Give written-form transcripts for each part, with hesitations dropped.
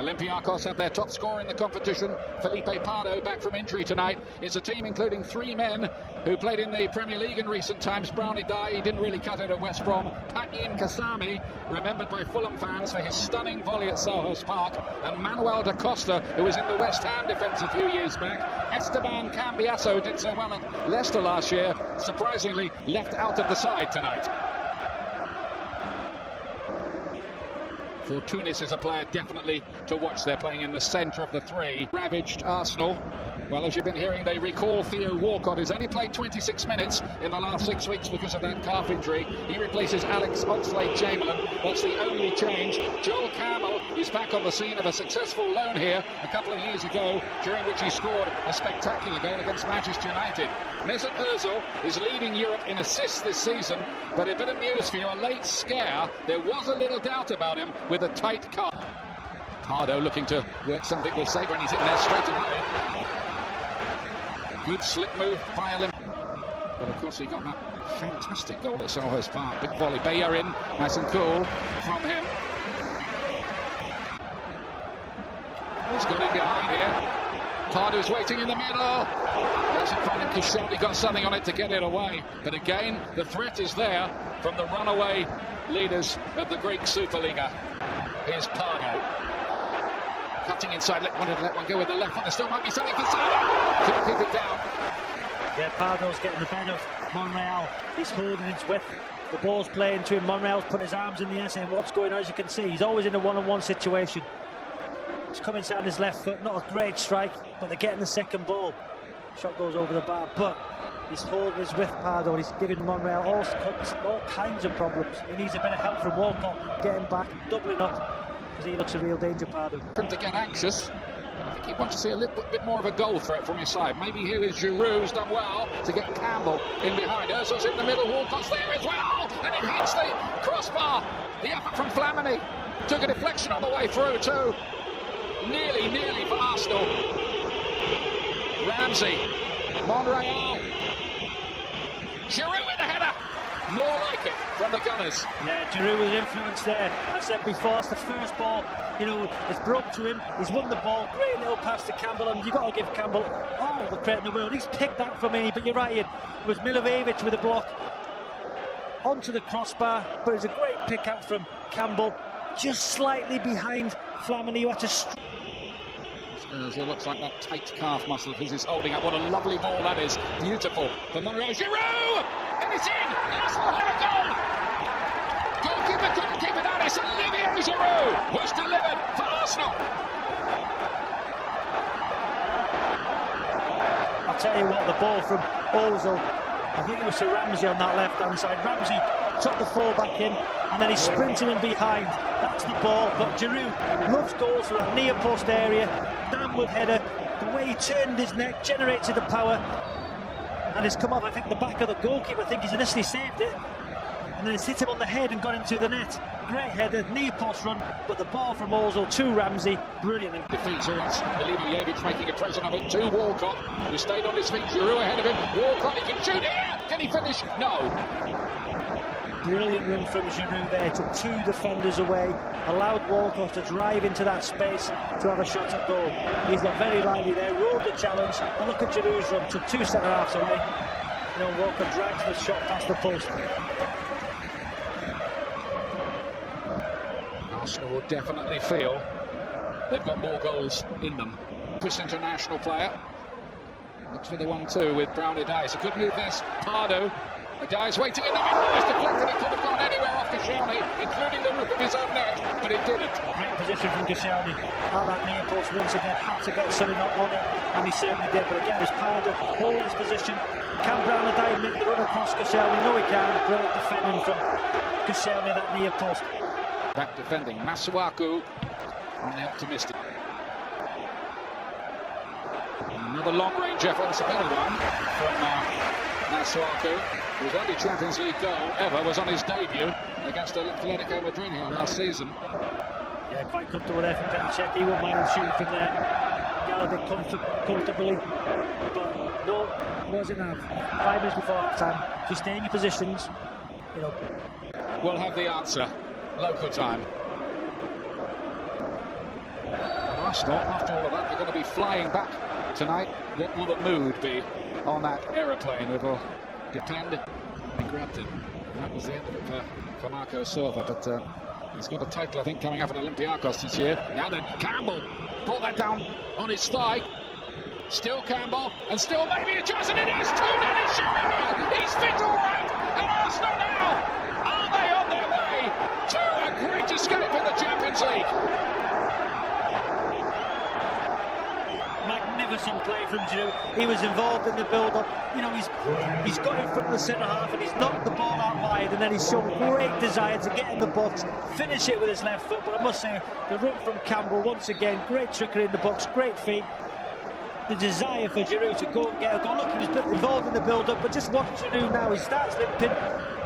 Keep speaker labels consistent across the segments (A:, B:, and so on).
A: Olympiacos have their top scorer in the competition, Felipe Pardo, back from injury tonight. It's a team including three men who played in the Premier League in recent times. Brownie Dye, he didn't really cut it at West Brom. Patyin Kasami, remembered by Fulham fans for his stunning volley at Selhurst Park. And Manuel da Costa, who was in the West Ham defence a few years back. Esteban Cambiasso did so well at Leicester last year, surprisingly left out of the side tonight. For Tunis is a player definitely to watch. They're playing in the centre of the three. Ravaged Arsenal. Well, as you've been hearing, they recall Theo Walcott, who's only played 26 minutes in the last 6 weeks because of that calf injury. He replaces Alex Oxlade-Chamberlain. That's the only change. Joel Campbell is back on the scene of a successful loan here a couple of years ago, during which he scored a spectacular goal against Manchester United. Mesut Ozil is leading Europe in assists this season, but a bit of news for you, a late scare. There was a little doubt about him with a tight calf. Pardo looking to work something with Sabre, and he's in there straight away. Good slip move by Olympiacos. But of course he got that fantastic goal at Selhurst Park. Big volley, Bayer in, nice and cool from him. He's got in behind here. Pardo's waiting in the middle. Doesn't find him. Koscielny got something on it to get it away. But again, the threat is there from the runaway leaders of the Greek Superliga. Here's Pardo. Cutting inside, wanted to let one go with the left one. There still might be something for Salah. Couldn't keep it down.
B: Yeah, Pardo's getting the better of Monreal. He's holding his width. The ball's playing to him. Monreal's put his arms in the air saying, what's going on? As you can see, he's always in a one-on-one situation. He's coming inside his left foot. Not a great strike, but they're getting the second ball. Shot goes over the bar, but he's holding his width, Pardo. He's giving Monreal all kinds of problems. He needs a bit of help from Walcott, getting back, doubling up. He looks a real danger, Pardo.
A: To get anxious. I think he wants to see a little bit more of a goal threat from his side. Maybe here is Giroud, who's done well to get Campbell in behind. Ozil's in the middle, Walcott's there as well, and it hits the crossbar. The effort from Flamini took a deflection on the way through too. Nearly for Arsenal. Ramsey, Monreal, Giroud with the header. More like it from the Gunners.
B: Yeah, Giroud was influenced there. I said before, it's the first ball, it's broke to him. He's won the ball. Great little pass to Campbell, and you've got to give Campbell all the credit in the world. He's picked that for me, but you're right, Ian. It was Milivojevic with a block onto the crossbar, but it was a great pick out from Campbell, just slightly behind Flamini, who had to...
A: It looks like that tight calf muscle of his is holding up. What a lovely ball that is. Beautiful for Monreal. Giroud! And it's in! Arsenal have a goal! Goalkeeper couldn't keep it out. It's Olivier Giroud who's delivered for Arsenal.
B: I'll tell you what, the ball from Ozil, I think it was to Ramsey on that left-hand side. Ramsey took the full back in, and then he's sprinting in behind. That's the ball, but Giroud loves goals from that near post area. Downward header, the way he turned his neck, generated the power, and it's come off, I think, the back of the goalkeeper. I think he's initially saved it, and then it's hit him on the head and got into the net. Great header, near post run, but the ball from Ozil to Ramsey, brilliant.
A: Defeat, so it's Milivojevic making a present of it to Walcott, who stayed on his feet. Giroud ahead of him. Walcott, he can shoot here. Can he finish? No.
B: Brilliant run from Giroud there, took two defenders away, allowed Walcott to drive into that space to have a shot at goal. He's got very lively there, rolled the challenge, and look at Giroud's run, took two centre-halves away. Walcott drags the shot past the post.
A: Arsenal will definitely feel they've got more goals in them. This international player looks for the 1-2 with Brownie Dye. It's a good move this. Pardo. The guy's waiting in the middle. It's deflected. It could have gone anywhere off Koscielny, including the roof of his own net, but it didn't.
B: Great position from Koscielny. At that near post once again, had to get something on it, and he certainly did. But again, it's Pardo holding his position. Can Brownie Dye make the run across Koscielny? No, he can't. Great defending from Koscielny, that near post.
A: Back defending. Masuaku on the optimistic. Another long-range effort. It's a better one from Masuaku, whose only Champions League goal ever was on his debut against Atletico Madrid here last season.
B: Yeah, quite comfortable there from Petr. He won't mind shooting from there. Gallagher comfortably, but no, wasn't enough. 5 minutes before half time, just stay in your positions.
A: We'll have the answer. Local time. Arsenal, after all of that, they're going to be flying back tonight. What will the mood be on that aeroplane? It will depend. He grabbed it. That was the end of it for Marco Silva, but he's got a title, I think, coming up at Olympiacos this year. Now then, Campbell brought that down on his thigh. Still Campbell, and still maybe a chance, and it is 2-0. He's fit all right, and Arsenal now, are they on their way to a great escape in the Champions League?
B: Magnificent play from Giroud. He was involved in the build-up. You know, he's got in front of the centre half and he's knocked the ball out wide, and then he's shown great desire to get in the box, finish it with his left foot. But I must say, the run from Campbell once again, great trickery in the box, great feet. The desire for Giroud to go and get a goal. Look, he was involved in the build-up, but just watch Giroud now. He starts limping,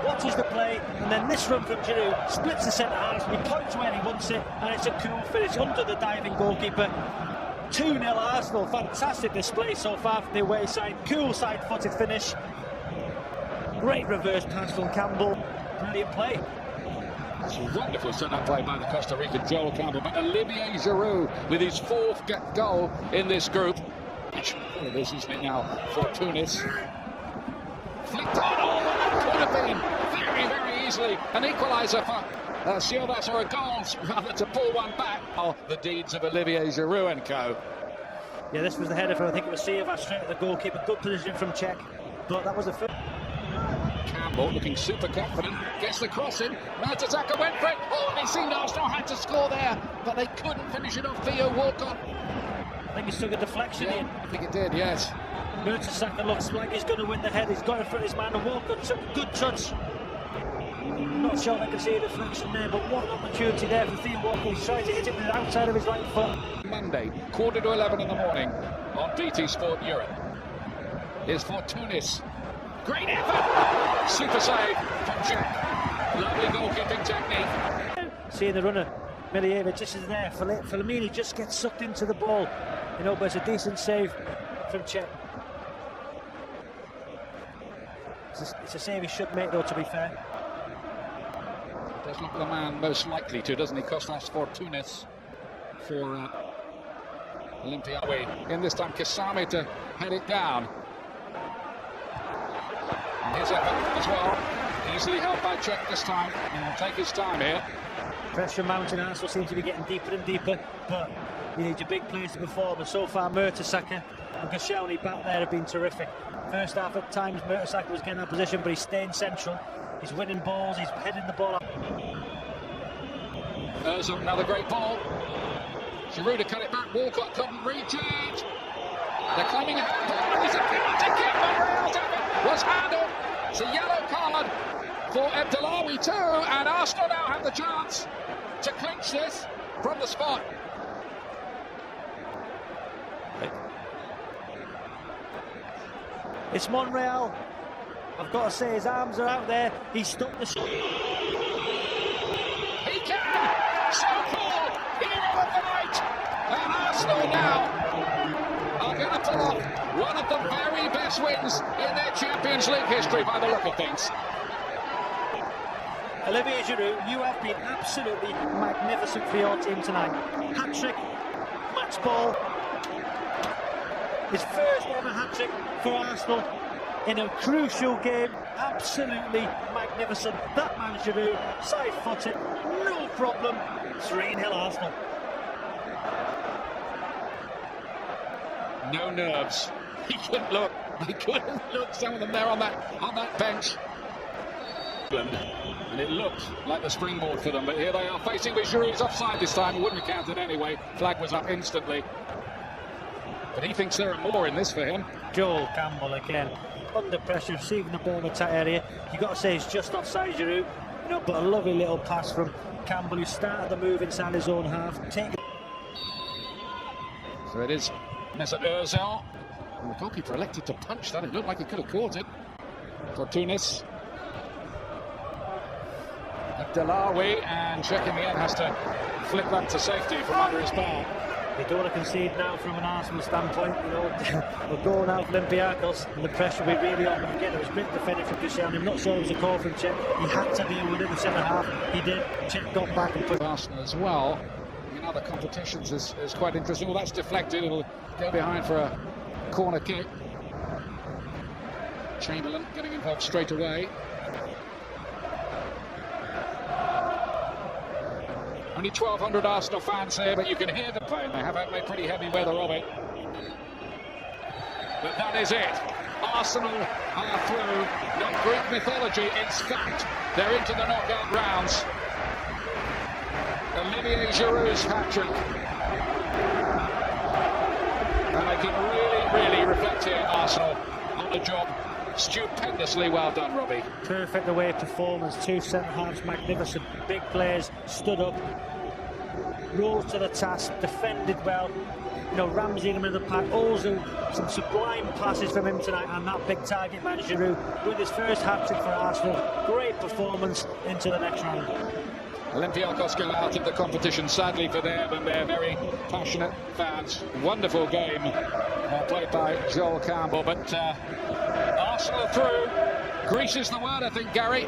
B: watches the play, and then this run from Giroud splits the centre half, he points where he wants it, and it's a cool finish under the diving goalkeeper. 2-0 Arsenal. Fantastic display so far from the away side. Cool side-footed finish. Great reverse pass from Campbell. Brilliant play.
A: It's a wonderful set-up play by the Costa Rican Joel Campbell, but Olivier Giroud with his 4th goal in this group. It is, isn't it now, for Tunis. Flicked on, oh, that could have been very, very easily an equaliser for Silvas, or a goal rather, to pull one back. Oh, the deeds of Olivier Giroud and co.
B: Yeah, this was the header for, I think it was Silvas, straight at the goalkeeper. Good position from Czech, but that was the first.
A: Campbell looking super confident, gets the cross in. Mertesacker went for it. Oh, and it seemed Arsenal had to score there, but they couldn't finish it off. Theo Walcott.
B: I think he took a deflection in.
A: I think it did, yes.
B: Mertesacker looks like he's going to win the head. He's got in front of his man, and Walcott took a good touch. Not sure I can see a deflection there, but what an opportunity there for Theo Walcott. He's trying to hit it with the outside of his right foot.
A: Monday, 11:15 in the morning on BT Sport Europe. Is for Tunis. Great effort! Super save from Czech. Lovely goalkeeping technique.
B: Seeing the runner, Miljevic, this is there. Fellaini just gets sucked into the ball. You know, but it's a decent save from Czech. It's a save he should make, though, to be fair.
A: Does look the man most likely to, doesn't he? Costas for Tunis for Olympiacos. In this time, Kasami to head it down. And his effort as well. Easily held by Czech this time. And will take his time here.
B: Pressure mounting. Arsenal seems to be getting deeper and deeper, but you need your big players to perform, and so far Mertesacker and Koscielny back there have been terrific. First half at times Mertesacker was getting that position, but he's staying central. He's winning balls, he's heading the ball up.
A: Ozil, another great ball. Giroud to cut it back, Walcott couldn't reach it. They're claiming a handball, it's a penalty kick. Monreal's effort was handled. It's a yellow card for Abdellaoui too, and Arsenal now have the chance to clinch this from the spot.
B: It's Monreal. I've got to say, his arms are out there. He's stuck the shot.
A: He can! So cool! Hero of the night! And Arsenal now are going to pull off one of the very best wins in their Champions League history by the look of things.
B: Olivier Giroud, you have been absolutely magnificent for your team tonight. Hat-trick, match ball. His first ever hat-trick for Arsenal in a crucial game. Absolutely magnificent. That man Giroud, side-footed, no problem. 3-0 Arsenal.
A: No nerves. He couldn't look. He couldn't look. Some of them there on that bench. And it looked like the springboard for them, but here they are facing with Giroud's offside this time. He wouldn't have counted anyway. Flag was up instantly. But he thinks there are more in this for him.
B: Joel Campbell again, under pressure, receiving the ball in the tight area. You've got to say he's just offside Giroud. You know, but a lovely little pass from Campbell, who started the move inside his own half.
A: So it is Mesut Ozil. And the goalkeeper elected to punch that. It looked like he could have caught it. For Tunis. Abdellaoui, and Czech in the end has to flip that to safety from under his bar.
B: They don't want to concede now from an Arsenal standpoint. You know, we're going out of Olympiacos, and the pressure will be really on them again. It was great defending from Koscielny. I'm not sure it was a call from Czech. He had to deal with it in the centre half. He did. Czech got back and put
A: Arsenal as well. You know, other competitions is quite interesting. Well, that's deflected. It'll go behind for a corner kick. Chamberlain getting involved straight away. Only 1,200 Arsenal fans here, but you can hear the pain. They have made pretty heavy weather of it. But that is it. Arsenal are through. Not Greek mythology, it's fact. They're into the knockout rounds. Olivier Giroud's hat-trick. And they can really reflect here, Arsenal, on the job. Stupendously well done, Robbie.
B: Perfect away performance. Two centre-halves, magnificent. Big players stood up, rose to the task, defended well. You know, Ramsey in the pack. Also, some sublime passes from him tonight, and that big target man Giroud with his first hat-trick for Arsenal. Great performance into the next round.
A: Olympiacos go out of the competition, sadly for them and their very passionate fans. Wonderful game played by Joel Campbell, but Arsenal through. Greece is the word, I think, Gary.